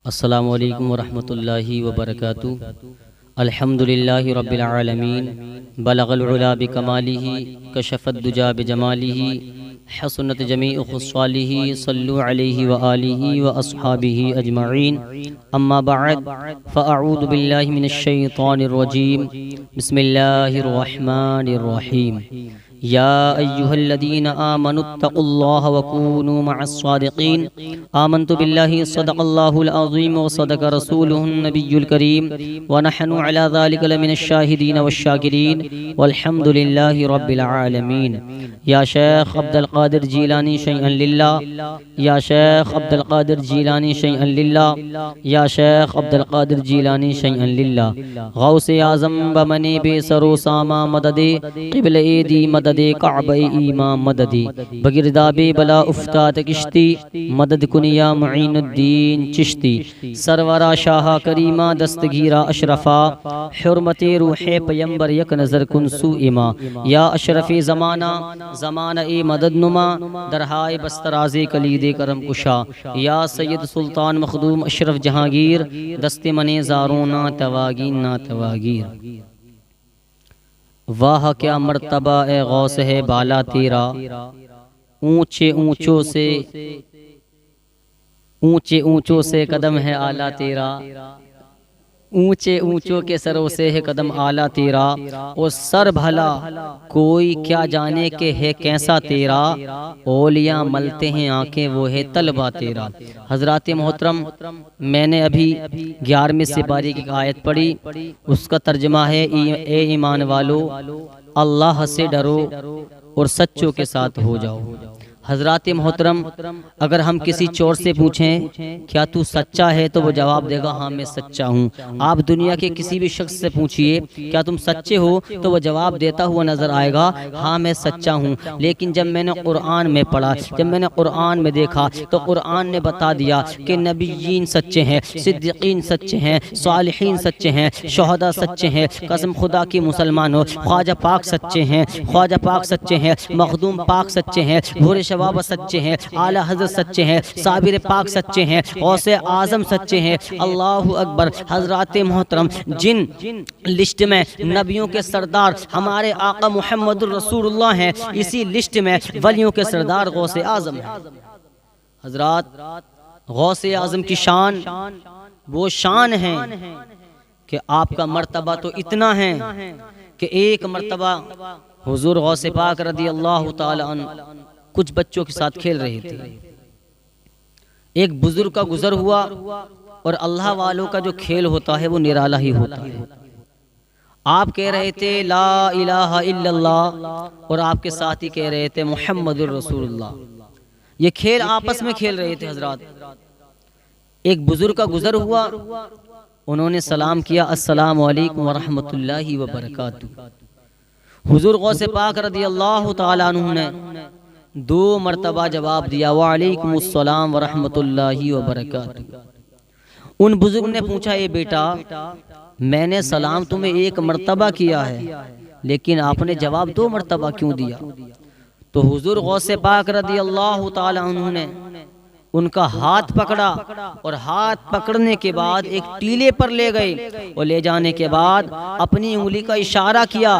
अस्सलामु अलैकुम वरहमतुल्लाहि वबरकातुहू। अल्हम्दुलिल्लाहि रब्बिल आलमीन। बलगल उला बिकमालिही कशफत दुजा बिजमालिही हसनत जमीउ खुस्वालिही सल्लु अलैहि व आलिहि व अस्हाबिही अजमईन। अम्मा बअद फ़अऊज़ु बिल्लाहि मिनश शैतानिर रजीम। बिस्मिल्लाहिर रहमानिर रहीम। या अय्युहल्लज़ीना आमनुत्तक़ुल्लाह वकूनू मअस्सादिक़ीन। आमन्तु बिल्लाहि सदक़ल्लाहुल अज़ीम व सदक़ रसूलुहुन नबियुल करीम व नहनु अला ज़ालिका लमिनश शाहिदीन वश्शाकिरीन वल्हम्दुलिल्लाहि रब्बिल आलमीन। या शेख अब्दुल क़ादिर जीलानी शैअन लिल्लाह। या शेख अब्दुल क़ादिर जीलानी शैअन लिल्लाह। या शेख अब्दुल क़ादिर जीलानी शैअन लिल्लाह। गौसे आज़म बमने बेसरो सामा मददे क़िबले दी मददे काबे इमाम मददी बगिरदाबे बला उफ्तात किश्ती मदद कुनिया मुईनुद्दीन चिश्ती। सरवरा शाह करीमा दस्तगीरा अशरफा हुर्मते रूहे पैगंबर यक नज़र कुन सुइमा। या अशरफे ज़माना ज़माना ए मदद नुमा दरहाए बस्तराज़े कलीदे करम कुशा। या सैयद सुल्तान मखदूम अशरफ जहांगीर दस्ते मने ज़ारोना तवागीन ना तवागीर। वाह क्या मर्तबा ए गौस है बाला तेरा, ऊंचे ऊंचों से कदम है आला तेरा। ऊंचे ऊंचों के सरों से है कदम आला तेरा। और सर भला कोई क्या जाने के है कैसा तेरा। ओलिया मलते हैं आंखें वो है तलबा तेरा। हजरात मोहतरम, मैंने अभी 11वें सिपारी की आयत पढ़ी। उसका तर्जमा है ए ईमान वालो अल्लाह से डरो और सच्चों के साथ हो जाओ। हजरात मोहतरम, अगर हम किसी चोर से पूछें क्या तू सच्चा है तो वो जवाब देगा हाँ मैं सच्चा हूँ। आप दुनिया के किसी भी शख्स से पूछिए क्या तुम सच्चे हो तो वो जवाब देता हुआ नजर आएगा हाँ मैं सच्चा हूँ। लेकिन जब मैंने कुरान में पढ़ा, जब मैंने कुरान में देखा तो कुरान ने बता दिया कि नबीयीन सच्चे हैं, सिद्दीकीन सच्चे हैं, सालिहीन सच्चे हैं, शहदा सच्चे हैं। कसम खुदा की मुसलमानों, ख्वाजा पाक सच्चे हैं, ख्वाजा पाक सच्चे हैं, मखदूम पाक सच्चे हैं, भूरे शबाब सच्चे हैं, आला हज़रत सच्चे हैं, साबिर पाक सच्चे हैं, गौसे आज़म सच्चे हैं। अल्लाहु अकबर। हज़रात मोहतरम, जिन लिस्ट में नबियों के सरदार हमारे आका मुहम्मदुर रसूलुल्लाह हैं, इसी लिस्ट में वलियों के सरदार गौसे आज़म हैं। हज़रात, गौसे आज़म की शान वो शान है कि आपका मर्तबा तो इतना है कि एक मर्तबा हुजूर गौसे पाक रज़ी अल्लाह ताला अन्हु कुछ बच्चों के साथ खेल रहे थे। एक बुजुर्ग का गुजर हुआ और अल्लाह वालों का जो खेल होता है वो निराला ही होता है। आप कह रहे थे ला इलाहा इल्लल्लाह और आपके साथी कह रहे थे मुहम्मदुर रसूलुल्लाह। ये खेल आपस में खेल रहे थे। हजरात, एक बुजुर्ग का गुजर हुआ, उन्होंने सलाम किया अस्सलामु अलैकुम व रहमतुल्लाहि व बरकातुहू। हुजूर गौसे पाक रज़ी अल्लाह ताला अन्हु ने 2 मरतबा जवाब दिया वालेकुमुस्सलाम व रहमतुल्लाहि व बरकातुहू। उन बुजुर्ग ने पूछा ये बेटा, मैंने सलाम तुम्हें 1 मरतबा किया है लेकिन आपने जवाब 2 मरतबा क्यों दिया। तो हुजूर गौसे पाक रज़ी अल्लाह ताला अन्हु ने उनका हाथ पकड़ा और हाथ पकड़ने के बाद एक टीले पर ले गए और ले जाने के बाद अपनी उंगली का इशारा किया,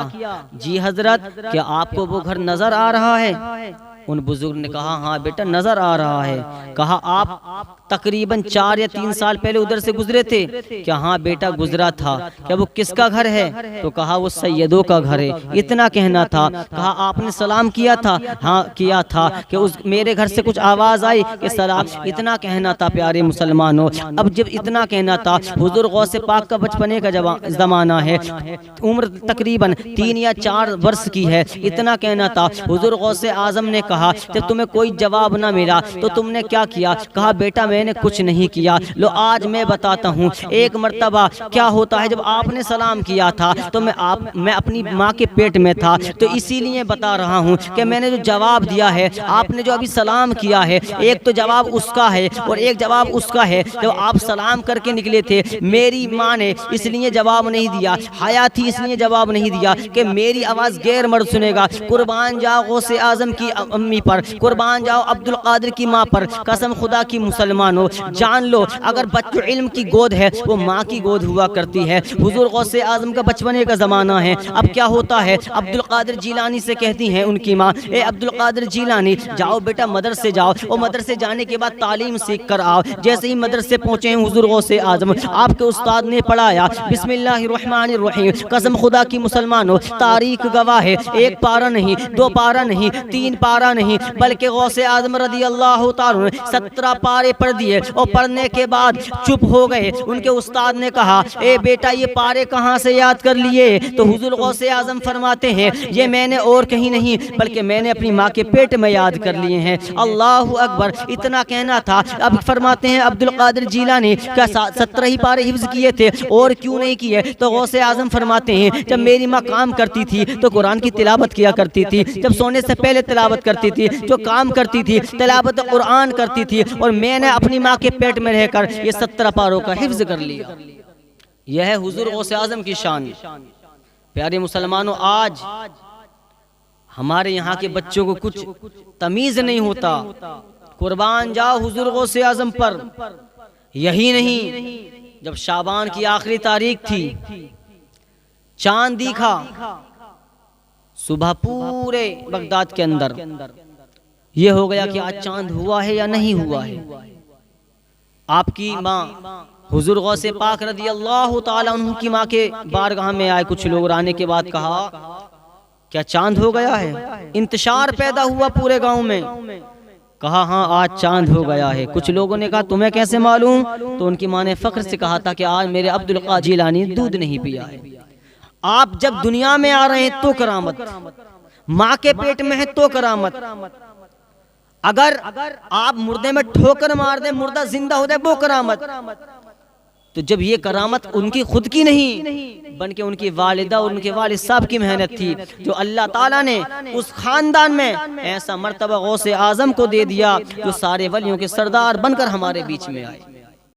जी हजरत क्या आपको वो घर नजर आ रहा है। उन बुजुर्ग ने कहा हाँ बेटा नजर आ रहा है। कहा आप तकरीबन 4 या 3 साल पहले उधर से गुजरे थे। क्या हाँ बेटा गुजरा था। क्या वो किसका घर है। तो कहा वो सैयदों का घर है। इतना कहना था। कहा आपने सलाम किया था। हाँ किया था। कि उस मेरे घर से कुछ आवाज आई कि सलाम। इतना कहना था प्यारे मुसलमानों। अब जब इतना कहना था, हुजूर गौसे पाक का बचपने का जमाना है, उम्र तकरीबन 3 या 4 वर्ष की है। इतना कहना था। हुजूर गौसे आजम ने कहा जब तुम्हें कोई जवाब ना मिला तो तुमने क्या किया। कहा बेटा मैंने कुछ नहीं किया। लो आज मैं बताता हूँ। एक मर्तबा क्या होता है, जब आपने सलाम किया था तो मैं अपनी माँ के पेट में था, तो इसीलिए बता रहा हूँ कि मैंने जो जवाब दिया है, आपने जो अभी सलाम किया है, एक तो जवाब उसका है और एक जवाब उसका है। जब आप सलाम करके निकले थे, मेरी माँ ने इसलिए जवाब नहीं दिया, हया थी इसलिए जवाब नहीं दिया कि मेरी आवाज़ गैर मर्द सुनेगा। कुर्बान जाओ गौसे आज़म की अम्मी पर, कुर्बान जाओ अब्दुल कादिर की माँ पर। कसम खुदा की मुसलमानों, जान लो अगर बच्चों इल्म की गोद है वो माँ की गोद हुआ करती है। हुजूर गौसे आजम का बचपने का ज़माना है। अब क्या होता है, अब्दुल कादिर जीलानी से कहती हैं उनकी माँ, ए अब्दुल कादिर जीलानी जाओ बेटा मदरसे जाओ, और मदरसे जाने के बाद तालीम सीख कर आओ। जैसे ही मदरसे पहुँचे हैं हुजूर गौसे आजम, आपके उस्ताद ने पढ़ाया बिस्मिल्लाहिर्रहमानिर्रहीम। कसम खुदा की मुसलमानों, तारीख गवाह है, एक पारा नहीं, दो पारा नहीं, तीन पारा नहीं, बल्कि गौसे आजम रदी अल्लाह ताला 17 पारे पढ़ दिए। और पढ़ने के बाद चुप हो गए। उनके उस्ताद ने कहा, ए बेटा ये पारे कहाँ से याद कर लिए? तो हुजूर गौसे आजम फरमाते हैं, ये मैंने और कहीं नहीं बल्कि मैंने अपनी माँ के पेट में याद कर लिए हैं। अल्लाह अकबर, इतना कहना था। अब फरमाते हैं अब्दुल कादिर जीलानी का 17 ही पारे हिफ्ज किए थे और क्यों नहीं किए? तो गौसे आजम फरमाते हैं, जब मेरी माँ काम करती थी तो कुरान की तिलावत किया करती थी, जब सोने से पहले तिलावत करती थी, जो काम करती थी तिलावत कुरान करती थी, और मैंने अपनी माँ के पेट में रहकर ये 17 पारों का हिफ्ज कर लिया। यह है हुजूर गौसे आजम की शान। प्यारे मुसलमानों, आज हमारे यहाँ के बच्चों को कुछ तमीज नहीं होता। कुर्बान जाओ हुजूर गौसे आजम पर। यही नहीं, जब शाबान की आखिरी तारीख थी, चांद दिखा सुबह पूरे बगदाद के अंदर। ये हो गया कि आज चांद हुआ है या नहीं हुआ है। आपकी माँ हुजूर गौसे पाक रदी अल्लाह ताला अन्हु की माँ के बारगाह में आए कुछ लोग, आने के बाद कहा, क्या चांद हो गया है? इंतशार पैदा हुआ पूरे गांव में। कहा, हाँ आज चांद हो गया है। कुछ लोगों ने कहा, तुम्हें कैसे मालूम? तो उनकी माँ ने फख्र से कहा था कि आज मेरे अब्दुल कादिर जीलानी दूध नहीं पिया है। आप जब दुनिया में आ रहे हैं तो करामत, माँ के पेट में है तो करामत। अगर आप मुर्दे में ठोकर मार दे, मुर्दा जिंदा हो जाए, वो करामत। तो जब ये करामत उनकी खुद की नहीं बल्कि उनकी वालिदा और उनके वालिद साहब की मेहनत थी, जो अल्लाह ताला ने उस खानदान में ऐसा मर्तबा गौसे आजम को दे दिया जो सारे वलियों के सरदार बनकर हमारे बीच में आए।